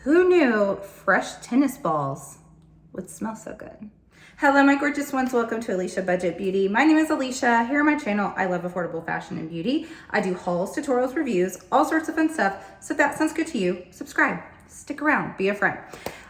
Who knew fresh tennis balls would smell so good? Hello, my gorgeous ones. Welcome to Alicia Budget Beauty. My name is Alicia. Here on my channel, I love affordable fashion and beauty. I do hauls, tutorials, reviews, all sorts of fun stuff. So if that sounds good to you, subscribe, stick around, be a friend.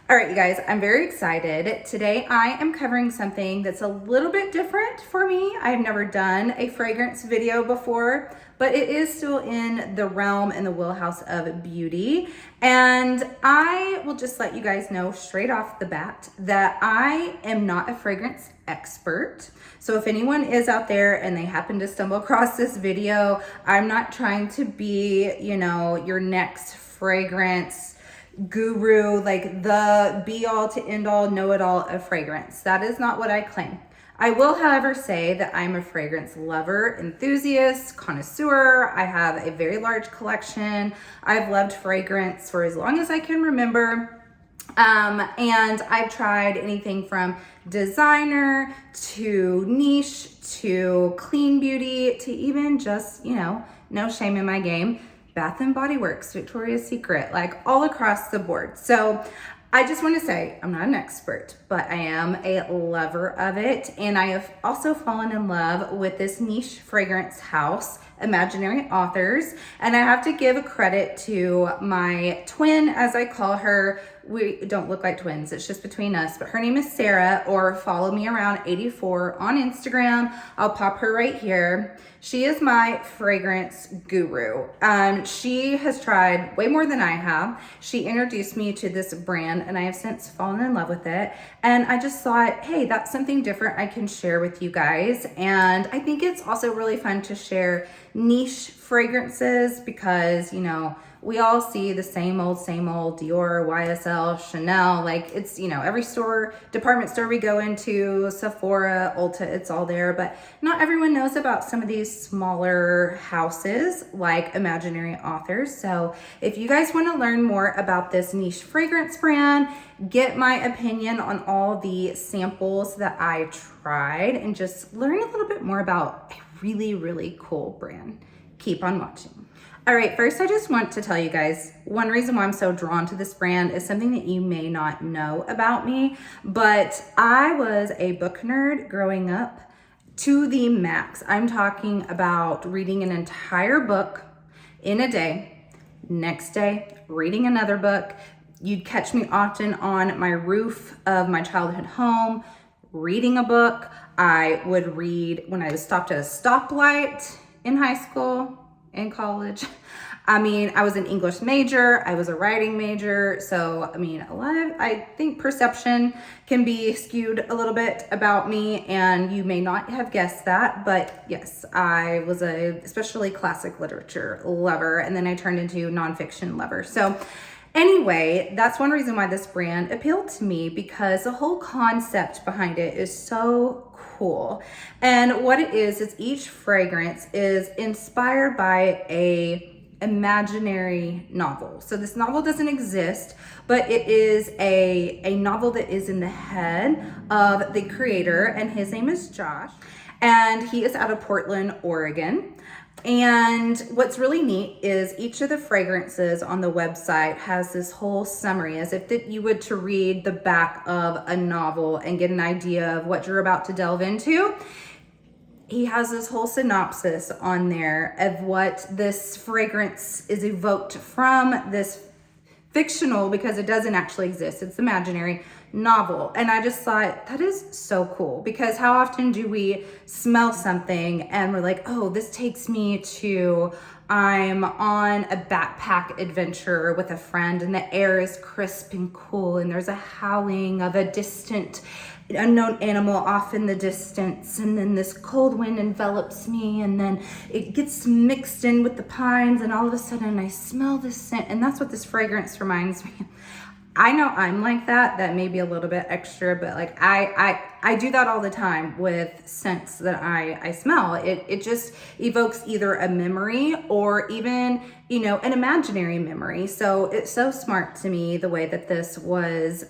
All right, you guys, I'm very excited. Today, I am covering something that's a little bit different for me. I've never done a fragrance video before, but it is still in the realm and the wheelhouse of beauty. And I will just let you guys know straight off the bat that I am not a fragrance expert. So if anyone is out there and they happen to stumble across this video, I'm not trying to be, your next fragrance guru, like the be all to end all, know it all of fragrance. That is not what I claim. I will, however, say that I'm a fragrance lover, enthusiast, connoisseur. I have a very large collection. I've loved fragrance for as long as I can remember. And I've tried anything from designer to niche to clean beauty to even just, no shame in my game, Bath and Body Works, Victoria's Secret, like all across the board. So I just want to say I'm not an expert, but I am a lover of it. And I have also fallen in love with this niche fragrance house, Imaginary Authors. And I have to give a credit to my twin, as I call her. We don't look like twins, it's just between us, but her name is Sarah, or follow me around 84 on Instagram. I'll pop her right here. She is my fragrance guru. She has tried way more than I have. She introduced me to this brand and I have since fallen in love with it. And I just thought, hey, that's something different I can share with you guys. And I think it's also really fun to share niche fragrances because, we all see the same old Dior, YSL, Chanel, like it's, every store, department store we go into, Sephora, Ulta, it's all there, but not everyone knows about some of these smaller houses like Imaginary Authors. So if you guys want to learn more about this niche fragrance brand, get my opinion on all the samples that I tried and just learn a little bit more about a really, really cool brand, keep on watching. All right, first I just want to tell you guys, one reason why I'm so drawn to this brand is something that you may not know about me, but I was a book nerd growing up to the max. I'm talking about reading an entire book in a day, next day, reading another book. You'd catch me often on my roof of my childhood home, reading a book. I would read when I was stopped at a stoplight in high school, in college. I was an English major, I was a writing major. So, I think perception can be skewed a little bit about me, and you may not have guessed that, but yes, I was especially classic literature lover, and then I turned into nonfiction lover. So anyway, that's one reason why this brand appealed to me, because the whole concept behind it is so cool. And what it is each fragrance is inspired by a imaginary novel. So this novel doesn't exist, but it is a novel that is in the head of the creator, and his name is Josh, and he is out of Portland, Oregon. And what's really neat is each of the fragrances on the website has this whole summary, as if that you would to read the back of a novel and get an idea of what you're about to delve into. He has this whole synopsis on there of what this fragrance is evoked from, this fictional, because it doesn't actually exist, it's imaginary, novel. And I just thought that is so cool, because how often do we smell something and we're like, oh, this takes me to, I'm on a backpack adventure with a friend and the air is crisp and cool and there's a howling of a distant unknown animal off in the distance, and then this cold wind envelops me, and then it gets mixed in with the pines, and all of a sudden I smell this scent. And that's what this fragrance reminds me of. I know I'm like that. That may be a little bit extra, but like I do that all the time with scents that I smell. It just evokes either a memory or even, an imaginary memory. So it's so smart to me the way that this was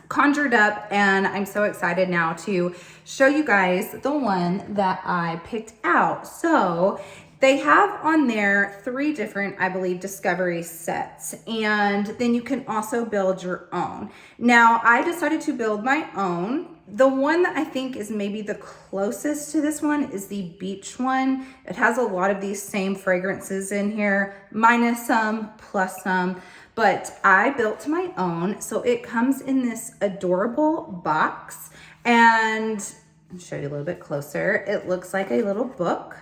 conjured up, and I'm so excited now to show you guys the one that I picked out. So They have on there 3 different, I believe, discovery sets, and then you can also build your own. Now, I decided to build my own. The one that I think is maybe the closest to this one is the beach one. It has a lot of these same fragrances in here, minus some, plus some, but I built my own. So it comes in this adorable box, and I'll show you a little bit closer. It looks like a little book.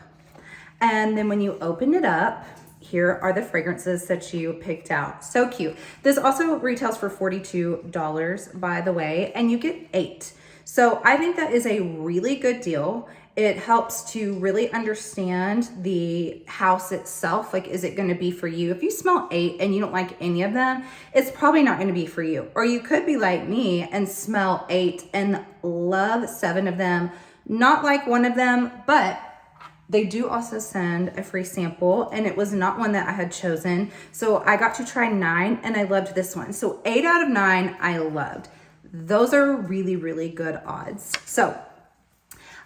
And then when you open it up, here are the fragrances that you picked out. So cute. This also retails for $42, by the way, and you get 8. So I think that is a really good deal. It helps to really understand the house itself. Like, is it going to be for you? If you smell 8 and you don't like any of them, it's probably not going to be for you. Or you could be like me and smell 8 and love 7 of them, not like one of them, but they do also send a free sample, and it was not one that I had chosen. So I got to try 9 and I loved this one. So 8 out of 9 I loved. Those are really, really good odds. So,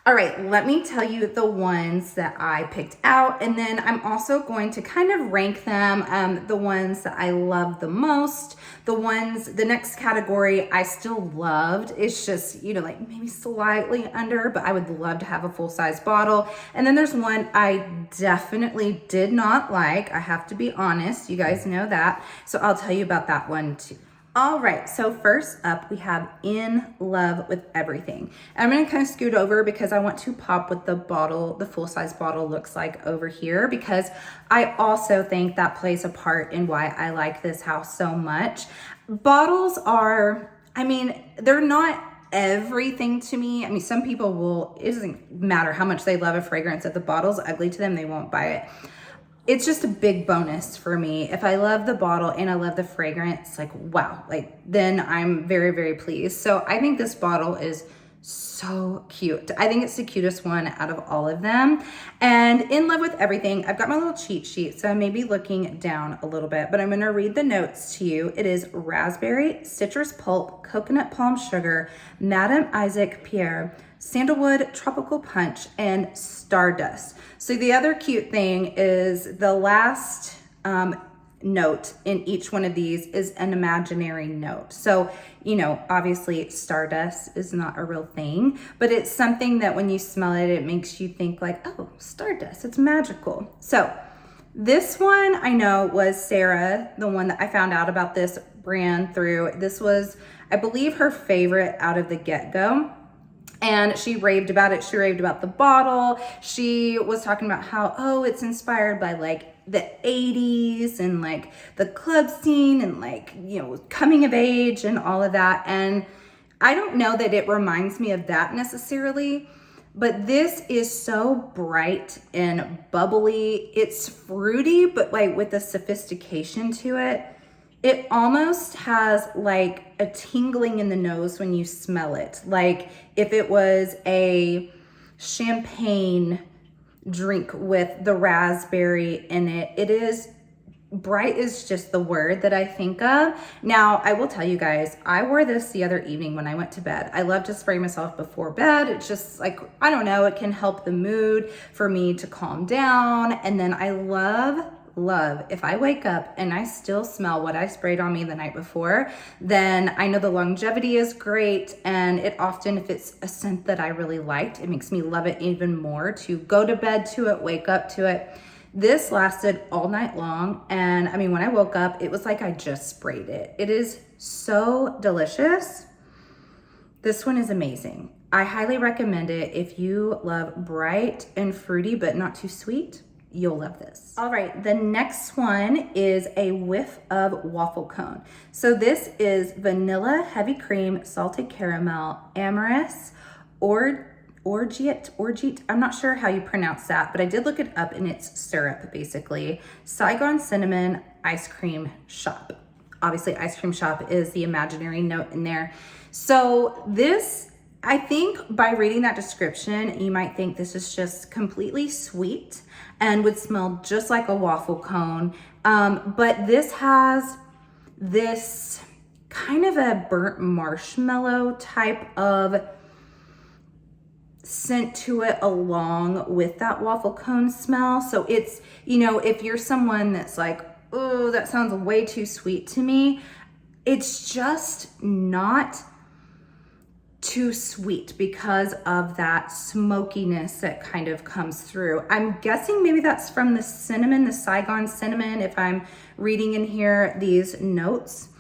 all right, let me tell you the ones that I picked out, and then I'm also going to kind of rank them, the ones that I love the most. The next category I still loved. It's just, you know, like maybe slightly under, but I would love to have a full-size bottle. And then there's one I definitely did not like. I have to be honest. You guys know that. So I'll tell you about that one too. All right, so first up we have In Love with Everything. And I'm gonna kind of scoot over because I want to pop what the bottle, the full-size bottle looks like over here, because I also think that plays a part in why I like this house so much. Bottles are, I mean, they're not everything to me. I mean, some people will, it doesn't matter how much they love a fragrance. If the bottle's ugly to them, they won't buy it. It's just a big bonus for me. If I love the bottle and I love the fragrance, like, wow, like then I'm very, very pleased. So I think this bottle is so cute. I think it's the cutest one out of all of them. And In Love with Everything, I've got my little cheat sheet, so I may be looking down a little bit, but I'm gonna read the notes to you. It is raspberry, citrus pulp, coconut palm sugar, Madame Isaac Pierre, sandalwood, tropical punch, and stardust. So the other cute thing is the last note in each one of these is an imaginary note. So, you know, obviously stardust is not a real thing, but it's something that when you smell it, it makes you think like, oh, stardust, it's magical. So this one I know was Sarah, the one that I found out about this brand through. This was, I believe, her favorite out of the get-go. And she raved about it. She raved about the bottle. She was talking about how, oh, it's inspired by like the 80s and like the club scene and like, you know, coming of age and all of that. And I don't know that it reminds me of that necessarily, but this is so bright and bubbly. It's fruity, but like with a sophistication to it. It almost has like a tingling in the nose when you smell it. Like if it was a champagne drink with the raspberry in it. It is bright is just the word that I think of. Now, I will tell you guys, I wore this the other evening when I went to bed. I love to spray myself before bed. It's just like, I don't know, it can help the mood for me to calm down. And then I love if I wake up and I still smell what I sprayed on me the night before, then I know the longevity is great. And it often, if it's a scent that I really liked, it makes me love it even more to go to bed to it, wake up to it. This lasted all night long. And I mean, when I woke up, it was like I just sprayed it. It is so delicious. This one is amazing. I highly recommend it if you love bright and fruity, but not too sweet. You'll love this. All right, the next one is a whiff of waffle cone. So this is vanilla, heavy cream, salted caramel, amorous, orgeat. I'm not sure how you pronounce that, but I did look it up and it's syrup basically. Saigon cinnamon ice cream shop. Obviously ice cream shop is the imaginary note in there. So this, I think by reading that description, you might think this is just completely sweet and would smell just like a waffle cone. But this has this kind of a burnt marshmallow type of scent to it along with that waffle cone smell. So it's, you know, if you're someone that's like, oh, that sounds way too sweet to me, it's just not too sweet because of that smokiness that kind of comes through. I'm guessing maybe that's from the cinnamon, the Saigon cinnamon, if I'm reading in here these notes.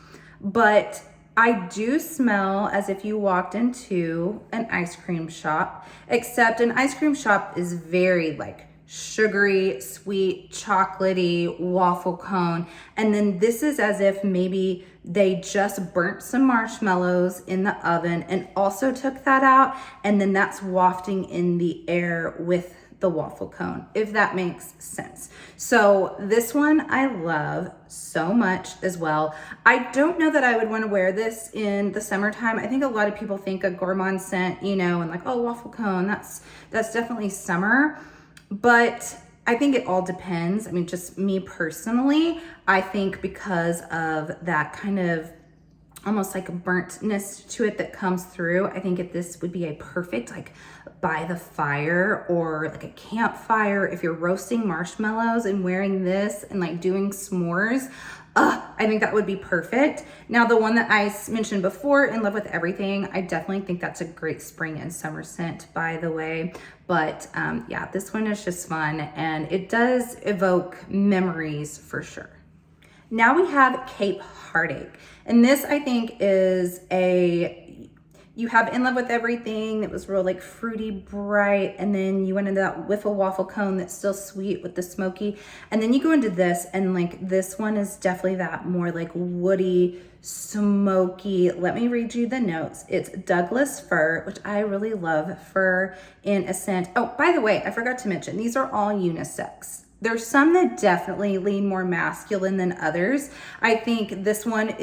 But I do smell as if you walked into an ice cream shop, except an ice cream shop is very like sugary, sweet, chocolatey, waffle cone. And then this is as if maybe they just burnt some marshmallows in the oven and also took that out. And then that's wafting in the air with the waffle cone, if that makes sense. So this one I love so much as well. I don't know that I would want to wear this in the summertime. I think a lot of people think a gourmand scent, you know, and like, oh, waffle cone, that's definitely summer. But I think it all depends. I mean, just me personally, I think because of that kind of almost like a burntness to it that comes through, I think if this would be a perfect like by the fire or like a campfire, if you're roasting marshmallows and wearing this and like doing s'mores, I think that would be perfect. Now, the one that I mentioned before, In Love with Everything, I definitely think that's a great spring and summer scent, by the way. But yeah, this one is just fun and it does evoke memories for sure. Now we have Cape Heartache. And this I think is you have In Love with Everything that was real like fruity bright, and then you went into that wiffle waffle cone that's still sweet with the smoky, and then you go into this, and like this one is definitely that more like woody, smoky. Let me read you the notes. It's Douglas fir, which I really love fir in a scent. Oh, by the way, I forgot to mention, these are all unisex. There's some that definitely lean more masculine than others. I think this one I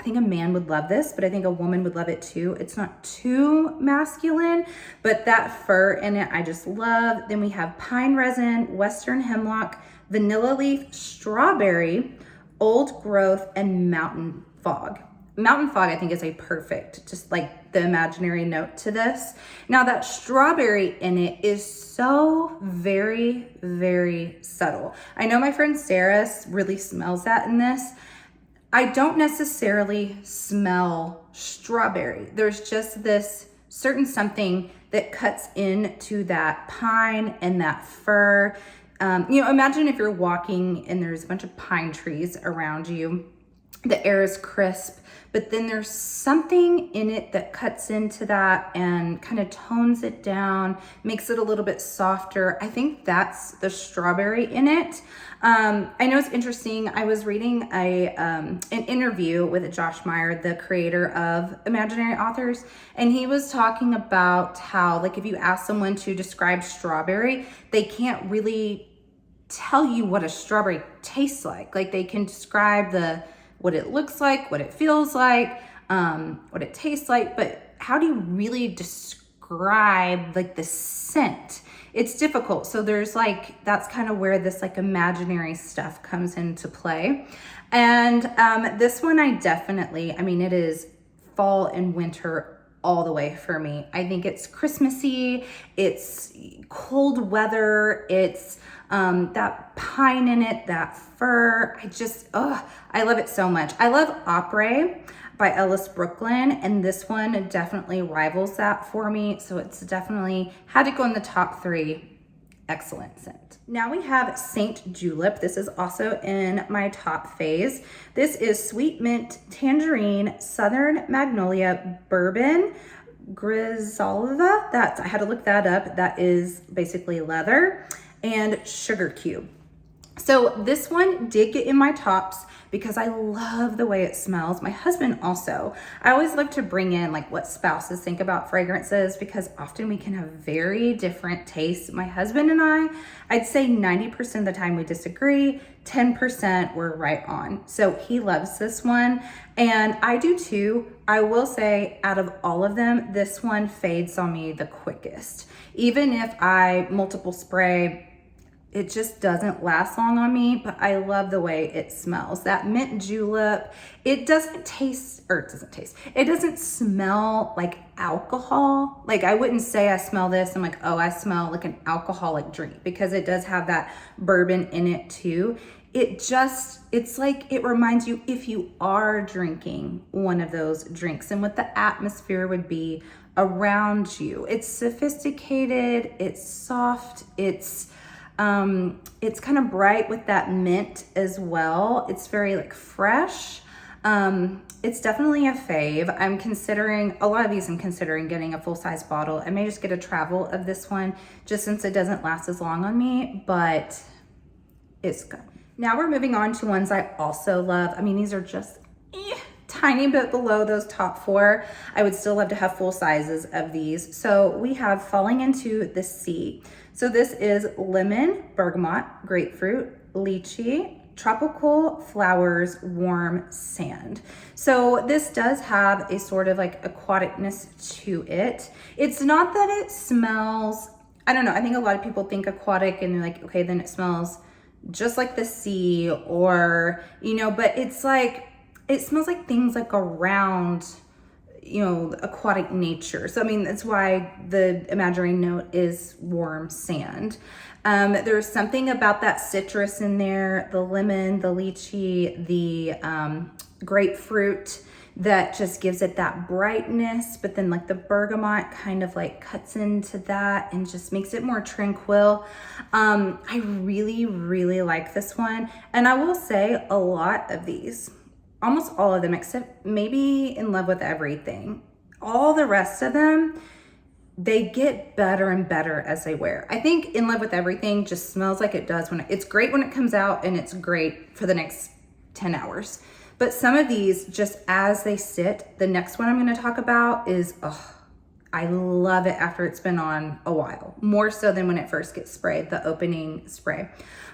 think a man would love this, but I think a woman would love it too. It's not too masculine, but that fir in it, I just love. Then we have pine resin, western hemlock, vanilla leaf, strawberry, old growth, and mountain fog. Mountain fog, I think, is a perfect, just like the imaginary note to this. Now that strawberry in it is so very, very subtle. I know my friend Sarah really smells that in this. I don't necessarily smell strawberry. There's just this certain something that cuts into that pine and that fir. You know, imagine if you're walking and there's a bunch of pine trees around you. The air is crisp, but then there's something in it that cuts into that and kind of tones it down, makes it a little bit softer. I think that's the strawberry in it. I know it's interesting. I was reading an interview with Josh Meyer, the creator of Imaginary Authors, and he was talking about how, like, if you ask someone to describe strawberry, they can't really tell you what a strawberry tastes like. Like, they can describe what it looks like, what it feels like, what it tastes like, but how do you really describe like the scent? It's difficult. So there's like, that's kind of where this like imaginary stuff comes into play. And this one I mean, it is fall and winter all the way for me. I think it's Christmassy, it's cold weather, it's that pine in it, that fir. I love it so much. I love Opry by Ellis Brooklyn, and this one definitely rivals that for me. So it's definitely had to go in the top 3. Excellent scent. Now we have Saint Julep. This is also in my top phase. This is sweet mint, tangerine, southern magnolia, bourbon, grisalva. I had to look that up. That is basically leather, and sugar cube. So this one did get in my tops because I love the way it smells. My husband also. I always love to bring in like what spouses think about fragrances because often we can have very different tastes. My husband and I'd say 90% of the time we disagree, 10% we're right on. So he loves this one and I do too. I will say out of all of them, this one fades on me the quickest. Even if I multiple spray, it just doesn't last long on me, but I love the way it smells. That mint julep, it doesn't smell like alcohol. Like I wouldn't say I smell this, I'm like, oh, I smell like an alcoholic drink, because it does have that bourbon in it too. It's like, it reminds you if you are drinking one of those drinks and what the atmosphere would be around you. It's sophisticated, it's soft, it's kind of bright with that mint as well. It's very like fresh. It's definitely a fave. I'm considering getting a full-size bottle. I may just get a travel of this one just since it doesn't last as long on me, but it's good. Now we're moving on to ones I also love. I mean, these are just tiny bit below those top 4. I would still love to have full sizes of these. So we have Falling Into the Sea. So this is lemon, bergamot, grapefruit, lychee, tropical flowers, warm sand. So this does have a sort of like aquaticness to it. It's not that it smells, I don't know, I think a lot of people think aquatic and they're like, okay, then it smells just like the sea, or, you know, but it's like, it smells like things like around, you know, aquatic nature. So, I mean, that's why the imaginary note is warm sand. There's something about that citrus in there, the lemon, the lychee, the grapefruit, that just gives it that brightness, but then like the bergamot kind of like cuts into that and just makes it more tranquil. I really, really like this one. And I will say a lot of these, almost all of them, except maybe In Love with Everything, all the rest of them, they get better and better as they wear. I think In Love with Everything just smells like it does when it's great when it comes out, and it's great for the next 10 hours. But some of these, just as they sit, the next one I'm gonna talk about is, I love it after it's been on a while, more so than when it first gets sprayed, the opening spray.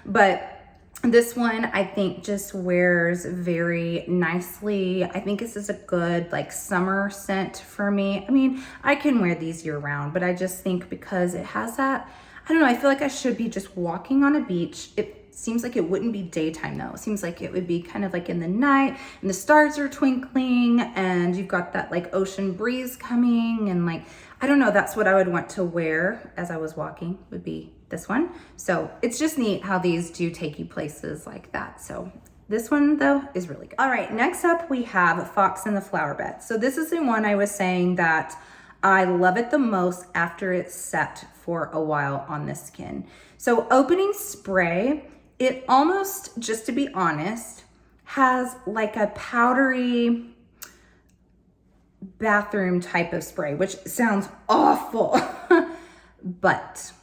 But this one, I think, just wears very nicely. I think this is a good like summer scent for me. I mean, I can wear these year round, but I just think because it has that, I don't know, I feel like I should be just walking on a beach. It seems like it wouldn't be daytime though. It seems like it would be kind of like in the night and the stars are twinkling and you've got that like ocean breeze coming, and like, I don't know, that's what I would want to wear as I was walking, would be this one. So it's just neat how these do take you places like that. So this one though is really good. All right, next up we have Fox in the Flower Bed. So this is the one I was saying that I love it the most after it's set for a while on the skin. So opening spray, it almost, just to be honest, has like a powdery bathroom type of spray, which sounds awful. But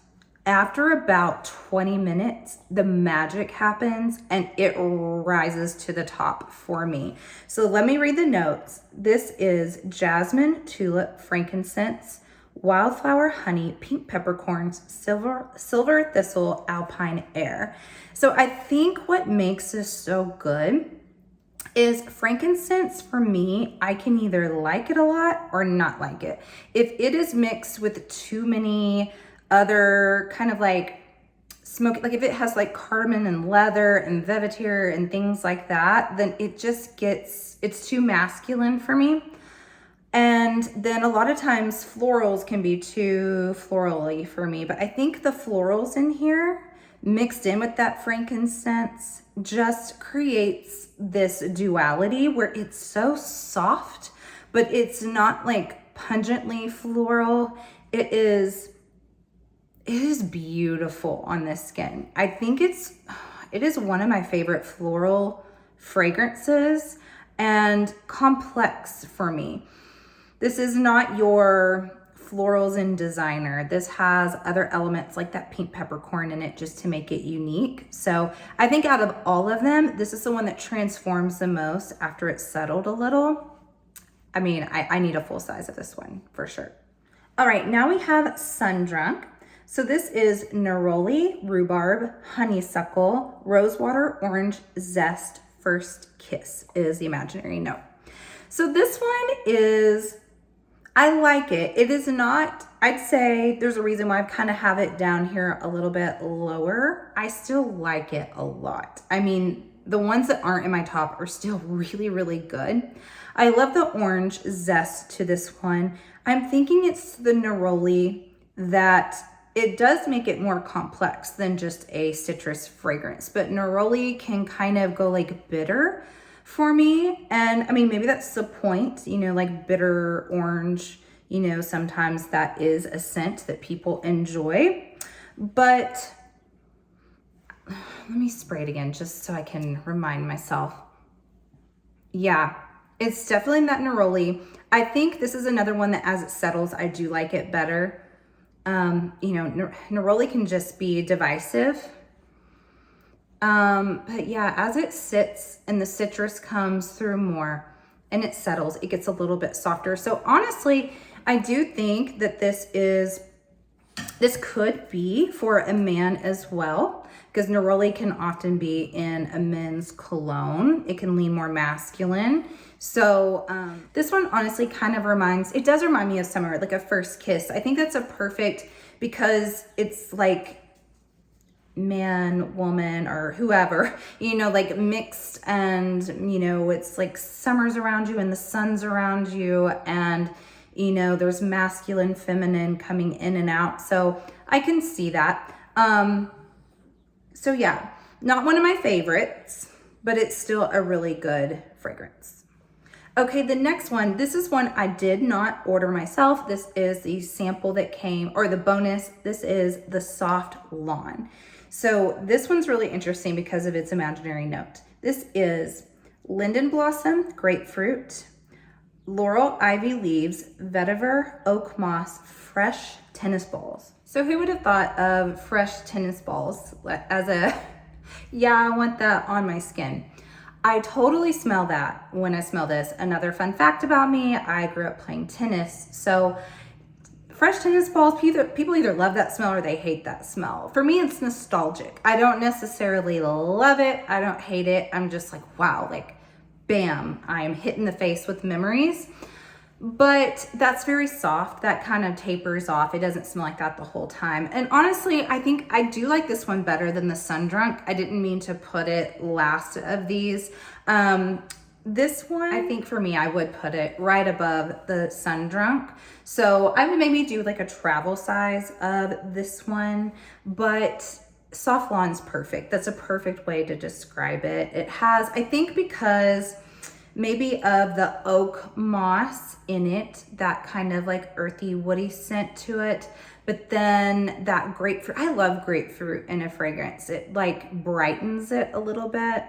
after about 20 minutes, the magic happens and it rises to the top for me. So let me read the notes. This is jasmine, tulip, frankincense, wildflower, honey, pink peppercorns, silver thistle, alpine air. So I think what makes this so good is frankincense. For me, I can either like it a lot or not like it. If it is mixed with too many other kind of like smoke, like if it has like cardamom and leather and vetiver and things like that, then it just gets, it's too masculine for me. And then a lot of times florals can be too florally for me, but I think the florals in here mixed in with that frankincense just creates this duality where it's so soft, but it's not like pungently floral. It is beautiful on this skin. I think it is one of my favorite floral fragrances and complex for me. This is not your florals and designer. This has other elements like that pink peppercorn in it just to make it unique. So I think out of all of them, this is the one that transforms the most after it's settled a little. I mean, I need a full size of this one for sure. All right, now we have Sundrunk. So this is neroli, rhubarb, honeysuckle, rosewater, orange, zest, first kiss is the imaginary note. So this one is, I like it. It is not, I'd say there's a reason why I kind of have it down here a little bit lower. I still like it a lot. I mean, the ones that aren't in my top are still really, really good. I love the orange zest to this one. I'm thinking it's the neroli that it does make it more complex than just a citrus fragrance, but neroli can kind of go like bitter for me. And I mean, maybe that's the point, you know, like bitter orange, you know, sometimes that is a scent that people enjoy. But let me spray it again just so I can remind myself. Yeah, it's definitely that neroli. I think this is another one that as it settles, I do like it better. You know, neroli can just be divisive. But yeah, as it sits and the citrus comes through more and it settles, it gets a little bit softer. So honestly, I do think that this could be for a man as well, because neroli can often be in a men's cologne. It can lean more masculine. So this one honestly kind of it does remind me of summer, like a first kiss. I think that's a perfect, because it's like man, woman, or whoever, you know, like mixed, and, you know, it's like summer's around you and the sun's around you, and, you know, there's masculine, feminine coming in and out. So I can see that. So yeah, not one of my favorites, but it's still a really good fragrance. Okay, the next one, this is one I did not order myself. This is the sample that came, or the bonus. This is the Soft Lawn. So this one's really interesting because of its imaginary note. This is linden blossom, grapefruit, laurel ivy leaves, vetiver, oak moss, fresh tennis balls. So who would have thought of fresh tennis balls as a, yeah, I want that on my skin. I totally smell that when I smell this. Another fun fact about me, I grew up playing tennis. So fresh tennis balls, people either love that smell or they hate that smell. For me, it's nostalgic. I don't necessarily love it. I don't hate it. I'm just like, wow, like bam, I'm hit in the face with memories. But that's very soft. That kind of tapers off. It doesn't smell like that the whole time. And honestly, I think I do like this one better than the Sun Drunk. I didn't mean to put it last of these. This one, I think for me, I would put it right above the Sun Drunk. So I would maybe do like a travel size of this one, but Soft Lawn's perfect. That's a perfect way to describe it. It has, I think because maybe of the oak moss in it, that kind of like earthy, woody scent to it. But then that grapefruit, I love grapefruit in a fragrance. It like brightens it a little bit.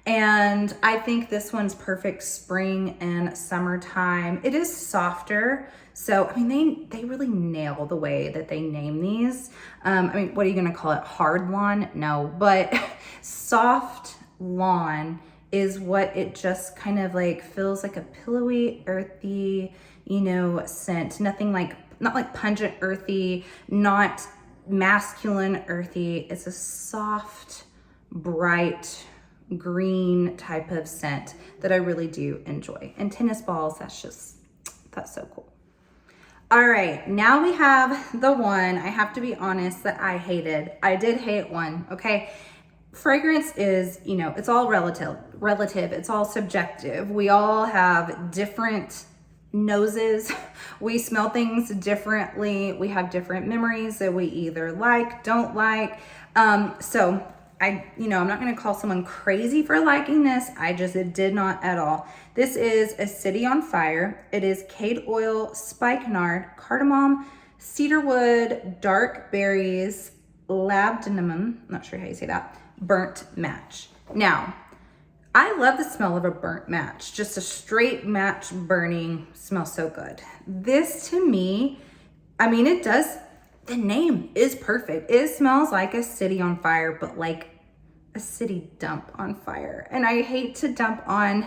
And I think this one's perfect spring and summertime. It is softer. So, I mean, they really nail the way that they name these. I mean, what are you gonna call it? Hard lawn? No, but Soft Lawn is what it just kind of like feels like, a pillowy, earthy, you know, scent. Nothing like, not like pungent earthy, not masculine earthy. It's a soft, bright, green type of scent that I really do enjoy. And tennis balls, that's so cool. All right, now we have the one, I have to be honest, that I hated. I did hate one, okay? Fragrance is, you know, it's all relative, it's all subjective. We all have different noses. We smell things differently. We have different memories that we either like, don't like. So I'm not gonna call someone crazy for liking this. It did not at all. This is A City on Fire. It is cade oil, spikenard, cardamom, cedarwood, dark berries, labdanum, not sure how you say that, burnt match. Now, I love the smell of a burnt match. Just a straight match burning smells so good. This to me, I mean, it does, the name is perfect. It smells like a city on fire, but like a city dump on fire. And I hate to dump on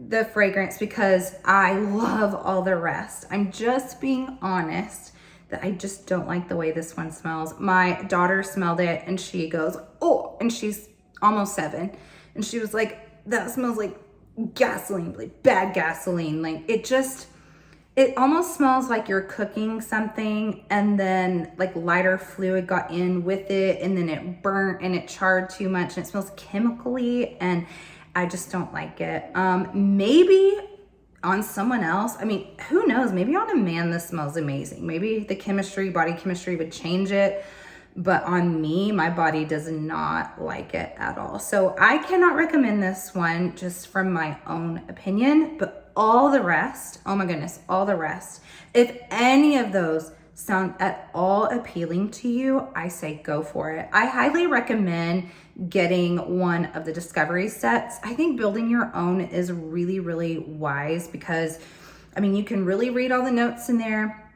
the fragrance because I love all the rest. I'm just being honest that I just don't like the way this one smells. My daughter smelled it and she goes, oh, and she's almost 7. And she was like, that smells like gasoline, like bad gasoline. Like it it almost smells like you're cooking something and then like lighter fluid got in with it and then it burnt and it charred too much and it smells chemically and I just don't like it. Maybe on someone else, I mean, who knows? Maybe on a man this smells amazing. Maybe the chemistry, body chemistry would change it. But on me, my body does not like it at all. So I cannot recommend this one just from my own opinion, but all the rest, oh my goodness, all the rest, if any of those sound at all appealing to you, I say go for it. I highly recommend getting one of the discovery sets. I think building your own is really, really wise because, I mean, you can really read all the notes in there.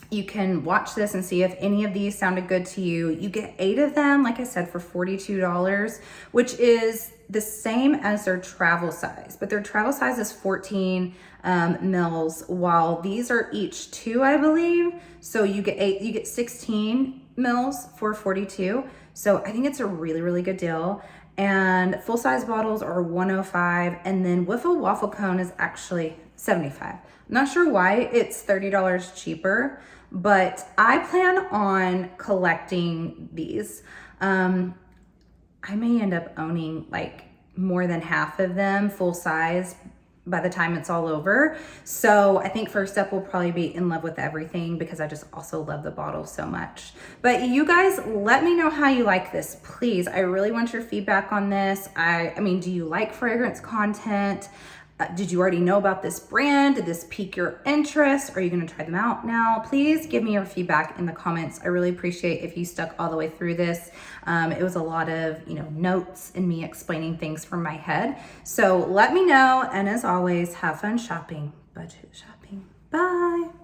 You can watch this and see if any of these sounded good to you. You get 8 of them, like I said, for $42, which is the same as their travel size, but their travel size is 14 mils, while these are each 2, I believe. So you get 16 mils for 42. So I think it's a really, really good deal. And full size bottles are 105, and then Wiffle Waffle Cone is actually 75. I'm not sure why it's $30 cheaper, but I plan on collecting these. I may end up owning like more than half of them full size by the time it's all over. So I think first step will probably be in love with everything because I just also love the bottle so much. But you guys, let me know how you like this, please. I really want your feedback on this. I mean, do you like fragrance content? Did you already know about this brand? Did this pique your interest? Are you gonna try them out now? Please give me your feedback in the comments. I really appreciate if you stuck all the way through this. It was a lot of, notes and me explaining things from my head. So let me know, and as always, have fun shopping, budget shopping. Bye.